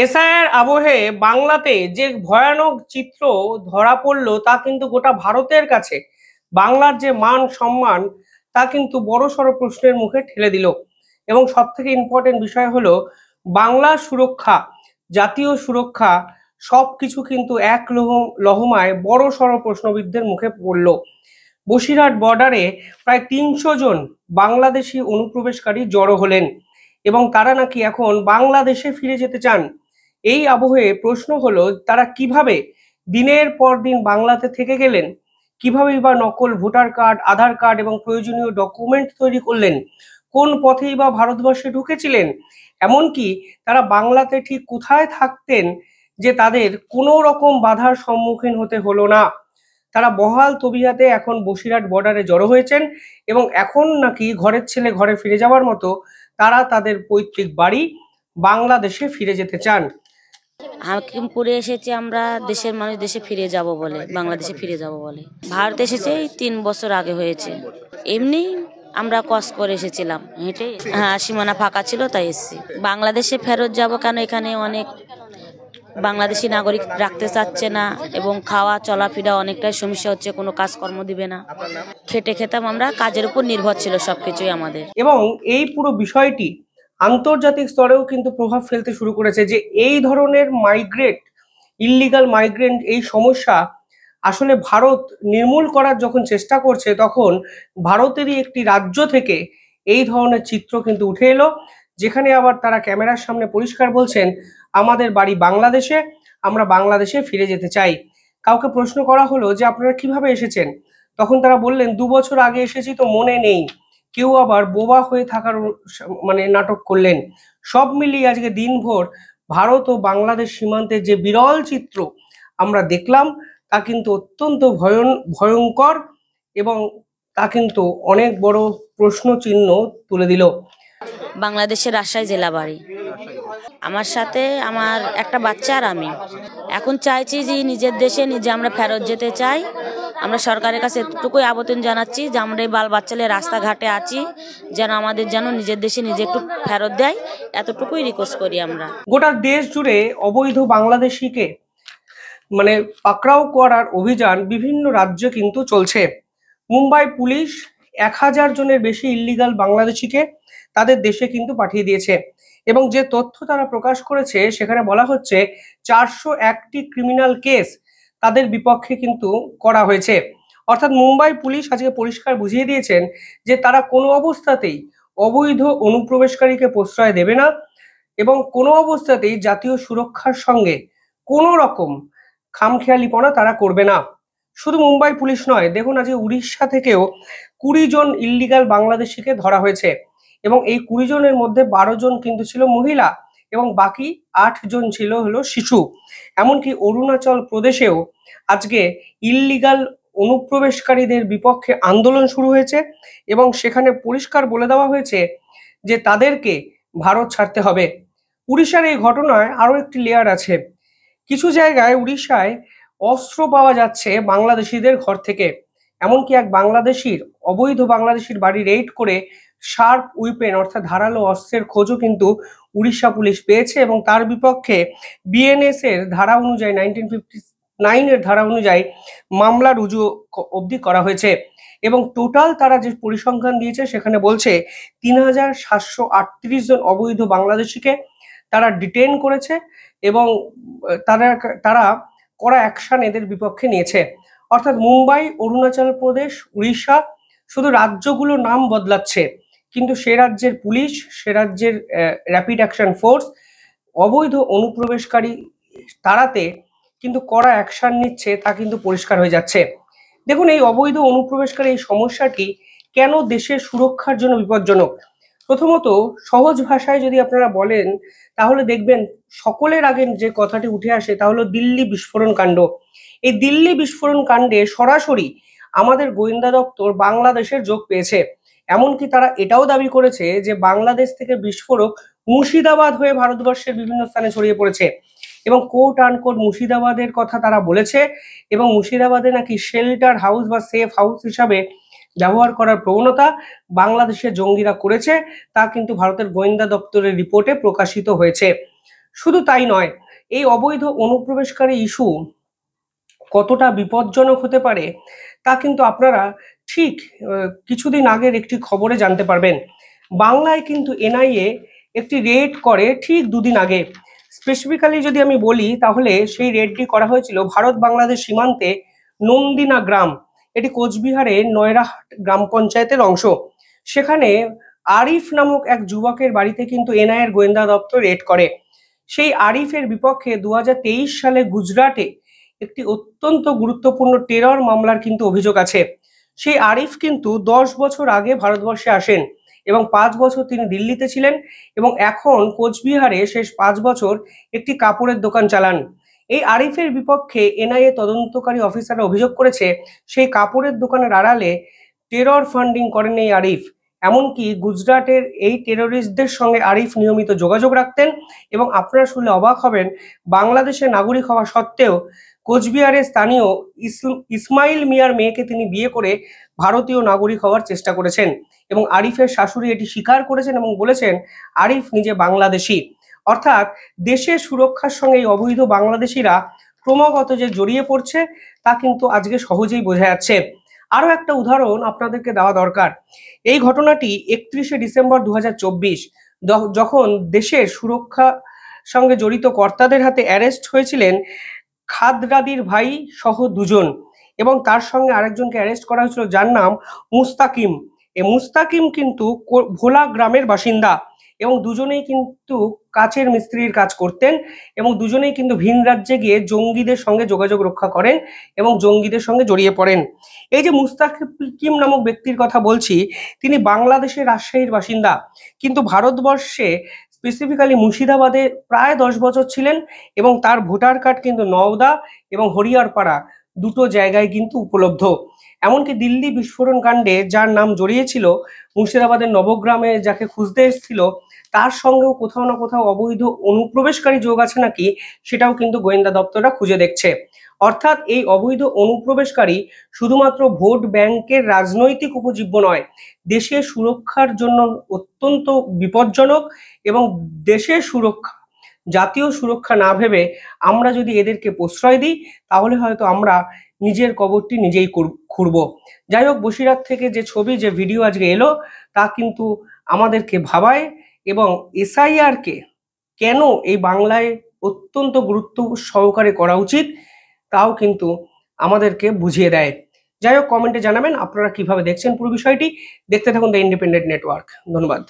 SIR আবহে বাংলাতে যে ভয়ানক চিত্র ধরা পড়লো তা কিন্তু গোটা ভারতের কাছে বাংলার যে মান সম্মান তা কিন্তু বড়সড় প্রশ্নের মুখে ঠেলে দিল। এবং সব থেকে ইম্পর্টেন্ট বিষয় হলো বাংলা সুরক্ষা, জাতীয় সুরক্ষা সবকিছু কিন্তু এক লহমায় বড়সড় প্রশ্নবিদ্ধের মুখে পড়ল। বসিরহাট বর্ডারে প্রায় ৩০০ জন বাংলাদেশি অনুপ্রবেশকারী জড়ো হলেন এবং তারা নাকি এখন বাংলাদেশে ফিরে যেতে চান। এই আবহে প্রশ্ন হলো তারা কিভাবে দিনের পর দিন বাংলাতে থেকে গেলেন, কিভাবে বা নকল ভোটার কার্ড, আধার কার্ড এবং প্রয়োজনীয় ডকুমেন্ট তৈরি করলেন, কোন পথেই বা ভারতবর্ষে ঢুকেছিলেন, এমনকি তারা বাংলাতে ঠিক কোথায় থাকতেন যে তাদের কোনো রকম বাধার সম্মুখীন হতে হলো না। তারা বহাল তবিয়াতে এখন বসিরহাট বর্ডারে জড়ো হয়েছেন এবং এখন নাকি ঘরের ছেলে ঘরে ফিরে যাওয়ার মতো তারা তাদের পৈতৃক বাড়ি বাংলাদেশে ফিরে যেতে চান। হাকিমপুরে এসেছি আমরা, দেশের মানুষ দেশে ফিরে যাব বলে, বাংলাদেশে ফিরে যাব বলে। ভারত এসেছে 3 বছর আগে হয়েছে। এমনি আমরা কষ্ট করে এসেছিলাম, হেঁটে। হ্যাঁ, সীমানা ফাঁকা ছিল তাই এসেছি। বাংলাদেশে ফেরত যাব কেন, এখানে অনেক বাংলাদেশি নাগরিক রাখতে চাচ্ছে না এবং খাওয়া চলাফেরা অনেকটাই সমস্যা হচ্ছে, কোনো কাজকর্ম দিবে না। খেটে খেতাম আমরা, কাজের উপর নির্ভর ছিল সবকিছুই আমাদের। এবং এই পুরো বিষয়টি আন্তর্জাতিক স্তরেও কিন্তু প্রভাব ফেলতে শুরু করেছে যে এই ধরনের ইল্লিগাল মাইগ্রেন্ট এই সমস্যা আসলে ভারত নির্মূল করার যখন চেষ্টা করছে তখন ভারতেরই একটি রাজ্য থেকে এই ধরনের চিত্র কিন্তু উঠে এলো, যেখানে আবার তারা ক্যামেরার সামনে পরিষ্কার বলছেন আমাদের বাড়ি বাংলাদেশে, আমরা বাংলাদেশে ফিরে যেতে চাই। কাউকে প্রশ্ন করা হলো যে আপনারা কিভাবে এসেছেন, তখন তারা বললেন 2 বছর আগে এসেছি তো মনে নেই। কেউ আবার বোবা হয়ে থাকার নাটক করলেন। সব মিলিয়ে আজকে দিনভর ভারত ও বাংলাদেশ সীমান্তের যে বিরল চিত্র আমরা দেখলাম তা কিন্তু অত্যন্ত ভয়ঙ্কর এবং তা কিন্তু অনেক বড় প্রশ্ন চিহ্ন তুলে দিল। বাংলাদেশের রাজশাহী জেলা বাড়ি। আমার সাথে আমার একটা বাচ্চা আর আমি এখন চাইছি যে নিজের দেশে নিজে আমরা ফেরত যেতে চাই। আমরা সরকারের কাছে এতটুকুই আবেদন জানাচ্ছি যে আমরা এই বাল বাচ্চালে রাস্তাঘাটে আছি, যেন আমাদের যেন নিজের দেশে নিজে একটু ফেরত দেয়, এতটুকুই রিকোয়েস্ট করি আমরা। গোটা দেশ জুড়ে অবৈধ বাংলাদেশিকে পাকড়াও করার অভিযান বিভিন্ন রাজ্যে কিন্তু চলছে। মুম্বাই পুলিশ 1000 জনের বেশি ইল্লিগাল বাংলাদেশিকে তাদের দেশে কিন্তু পাঠিয়ে দিয়েছে এবং যে তথ্য তারা প্রকাশ করেছে সেখানে বলা হচ্ছে 401টি ক্রিমিনাল কেস তাদের বিপক্ষে কিন্তু করা হয়েছে। অর্থাৎ মুম্বাই পুলিশ আজকে পরিষ্কার বুঝিয়ে দিয়েছেন যে তারা কোনো অবস্থাতেই অবৈধ অনুপ্রবেশকারীকে প্রশ্রয় দেবে না এবং কোনো অবস্থাতেই জাতীয় সুরক্ষার সঙ্গে কোনো রকম খামখেয়ালিপনা তারা করবে না। শুধু মুম্বাই পুলিশ নয়, দেখুন আজকে উড়িষ্যা থেকেও 20 জন ইল্লিগাল বাংলাদেশিকে ধরা হয়েছে এবং এই 20 জনের মধ্যে 12 জন কিন্তু ছিল মহিলা এবং বাকি 8 জন ছিল হলো শিশু। এমনকি অরুণাচল প্রদেশেও আজকে ইল্লিগাল অনুপ্রবেশকারীদের বিপক্ষে আন্দোলন শুরু হয়েছে এবং সেখানে পরিষ্কার বলে দেওয়া হয়েছে যে তাদেরকে ভারত ছাড়তে হবে। উড়িষ্যার এই ঘটনায় আরো একটি লেয়ার আছে। কিছু জায়গায় উড়িষ্যায় অস্ত্র পাওয়া যাচ্ছে বাংলাদেশিদের ঘর থেকে, এমনকি এক অবৈধ বাংলাদেশির বাড়ি রেইড করে শার্প উইপেন অর্থাৎ ধারালো অস্ত্রের খোঁজও কিন্তু উড়িষ্যা পুলিশ পেয়েছে এবং তার বিপক্ষে বিএনএস এর ধারা অনুযায়ী 1959 এর ধারা অনুযায়ী মামলা রুজু অবধি করা হয়েছে এবং টোটাল তারা যে পরিসংখ্যান দিয়েছে সেখানে বলছে 3738 জন অবৈধ বাংলাদেশিকে তারা ডিটেন করেছে এবং তারা তারা কড়া অ্যাকশন এদের বিপক্ষে নিয়েছে। অর্থাৎ মুম্বাই, অরুণাচল প্রদেশ, উড়িষ্যা শুধু রাজ্যগুলোর নাম বদলাচ্ছে কিন্তু সে রাজ্যের পুলিশ, সে রাজ্যের র্যাপিড অ্যাকশন ফোর্স অবৈধ অনুপ্রবেশকারী তাড়াতে কিন্তু কড়া অ্যাকশন নিচ্ছে তা কিন্তু পরিষ্কার হয়ে যাচ্ছে। দেখুন এই অবৈধ অনুপ্রবেশকারী এই সমস্যাটি কেন দেশের সুরক্ষার জন্য বিপজ্জনক। প্রথমত সহজ ভাষায় যদি আপনারা বলেন তাহলে দেখবেন সকলের আগে যে কথাটি উঠে আসে তা হলো দিল্লি বিস্ফোরণ কাণ্ড। এই দিল্লি বিস্ফোরণ কাণ্ডে সরাসরি আমাদের গোয়েন্দা দপ্তর বাংলাদেশের যোগ পেয়েছে। এমনকি তারা এটাও দাবি করেছে যে বাংলাদেশ থেকে বিস্ফোরক মুর্শিদাবাদ হয়ে ভারতবর্ষের বিভিন্ন স্থানে ছড়িয়ে পড়েছে এবং কোট আনকোট মুর্শিদাবাদের কথা তারা বলেছে এবং মুর্শিদাবাদে নাকি শেল্টার হাউস বা সেফ হাউস হিসাবে ব্যবহার করার প্রবণতা বাংলাদেশের জঙ্গিরা করেছে, তা কিন্তু ভারতের গোয়েন্দা দপ্তরের রিপোর্টে প্রকাশিত হয়েছে। শুধু তাই নয়, এই অবৈধ অনুপ্রবেশকারী ইস্যু কতটা বিপজ্জনক হতে পারে তা কিন্তু আপনারা ঠিক কিছুদিন আগের একটি খবরে জানতে পারবেন। বাংলায় কিন্তু এনআইএ একটি রেড করে ঠিক দুদিন আগে। স্পেসিফিক্যালি যদি আমি বলি তাহলে সেই রেডটি করা হয়েছিল ভারত বাংলাদেশ সীমান্তে নন্দিনা গ্রাম, এটি কোচবিহারের নয়রাহাট গ্রাম পঞ্চায়েতের অংশ। সেখানে আরিফ নামক এক যুবকের বাড়িতে কিন্তু এনআইএর গোয়েন্দা দপ্তর রেড করে। সেই আরিফের বিপক্ষে 2023 সালে গুজরাটে একটি অত্যন্ত গুরুত্বপূর্ণ টেরর মামলার কিন্তু অভিযোগ আছে। সেই আরিফ কিন্তু 10 বছর আগে ভারতবর্ষে আসেন এবং 5 বছর তিনি দিল্লিতে ছিলেন এবং এখন কোচবিহারে শেষ 5 বছর একটি কাপড়ের দোকান চালান। এই আরিফের বিপক্ষে এনআইএ তদন্তকারী অফিসাররা অভিযোগ করেছে সেই কাপড়ের দোকানের আড়ালে টেরর ফান্ডিং করেন এই আরিফ। এমনকি গুজরাটের এই টেররিস্টদের সঙ্গে আরিফ নিয়মিত যোগাযোগ রাখতেন এবং আপনারা শুনলে অবাক হবেন, বাংলাদেশের নাগরিক হওয়া সত্ত্বেও কোচবিহারের স্থানীয় ইসমাইল মিয়ার মেয়েকে তিনি বিয়ে করে ভারতীয় নাগরিক হওয়ার চেষ্টা করেছেন এবং আরিফের শাশুড়ি এটি স্বীকার করেছেন এবং বলেছেন আরিফ নিজে বাংলাদেশি। অর্থাৎ দেশের সুরক্ষার সঙ্গে এই অবৈধ বাংলাদেশিরা ক্রমাগত যে জড়িয়ে পড়ছে তা কিন্তু আজকে সহজেই বোঝা যাচ্ছে। আরও একটা উদাহরণ আপনাদেরকে দেওয়া দরকার। এই ঘটনাটি 31শে ডিসেম্বর 2024 যখন দেশের সুরক্ষা সঙ্গে জড়িত কর্তাদের হাতে অ্যারেস্ট হয়েছিলেন খাদরাদির ভাই সহ দুজন এবং তার সঙ্গে আরেকজনকে অ্যারেস্ট করা হয়েছিল যার নাম মুস্তাকিম। এই মুস্তাকিম কিন্তু ভোলা গ্রামের বাসিন্দা এবং দুজনেই কিন্তু কাচের মিস্ত্রির কাজ করতেন এবং দুজনেই কিন্তু ভিন রাজ্যে গিয়ে জঙ্গিদের সঙ্গে যোগাযোগ রক্ষা করেন এবং জঙ্গিদের সঙ্গে জড়িয়ে পড়েন। এই যে মুস্তাকিম নামক ব্যক্তির কথা বলছি, তিনি বাংলাদেশের রাজশাহীর বাসিন্দা কিন্তু ভারতবর্ষে স্পেসিফিক্যালি মুর্শিদাবাদে প্রায় 10 বছর ছিলেন এবং তার ভোটার কার্ড কিন্তু নওদা এবং হরিয়ারপাড়া দুটো জায়গায় কিন্তু উপলব্ধ। এমনকি দিল্লি বিস্ফোরণ কাণ্ডে যার নাম জড়িয়েছিল, মুর্শিদাবাদের নবগ্রামে যাকে খুঁজতে এসেছিল, তার সঙ্গেও কোথাও না কোথাও অবৈধ অনুপ্রবেশকারী যোগ আছে নাকি সেটাও কিন্তু গোয়েন্দা দপ্তররা খুঁজে দেখছে। অর্থাৎ এই অবৈধ অনুপ্রবেশকারী শুধুমাত্র ভোট ব্যাংকের রাজনৈতিক উপজীব্য নয়, দেশের সুরক্ষার জন্য অত্যন্ত বিপজ্জনক এবং দেশের সুরক্ষা, জাতীয় সুরক্ষা না ভেবে আমরা যদি এদেরকে প্রশ্রয় দিই তাহলে হয়তো আমরা নিজের কবরটি নিজেই খুঁড়ব। যাই হোক, বসিরহাট থেকে যে ছবি যে ভিডিও আজকে এলো তা কিন্তু আমাদেরকে ভাবায় এবং এসআইআরকে কেন এই বাংলায় অত্যন্ত গুরুত্ব সহকারে করা উচিত তাও কিন্তু আমাদেরকে বুঝিয়ে দেয়। যাই হোক, কমেন্টে জানাবেন আপনারা কিভাবে দেখছেন পুরো বিষয়টি। দেখতে থাকুন দ্য ইন্ডিপেন্ডেন্ট নেটওয়ার্ক। ধন্যবাদ।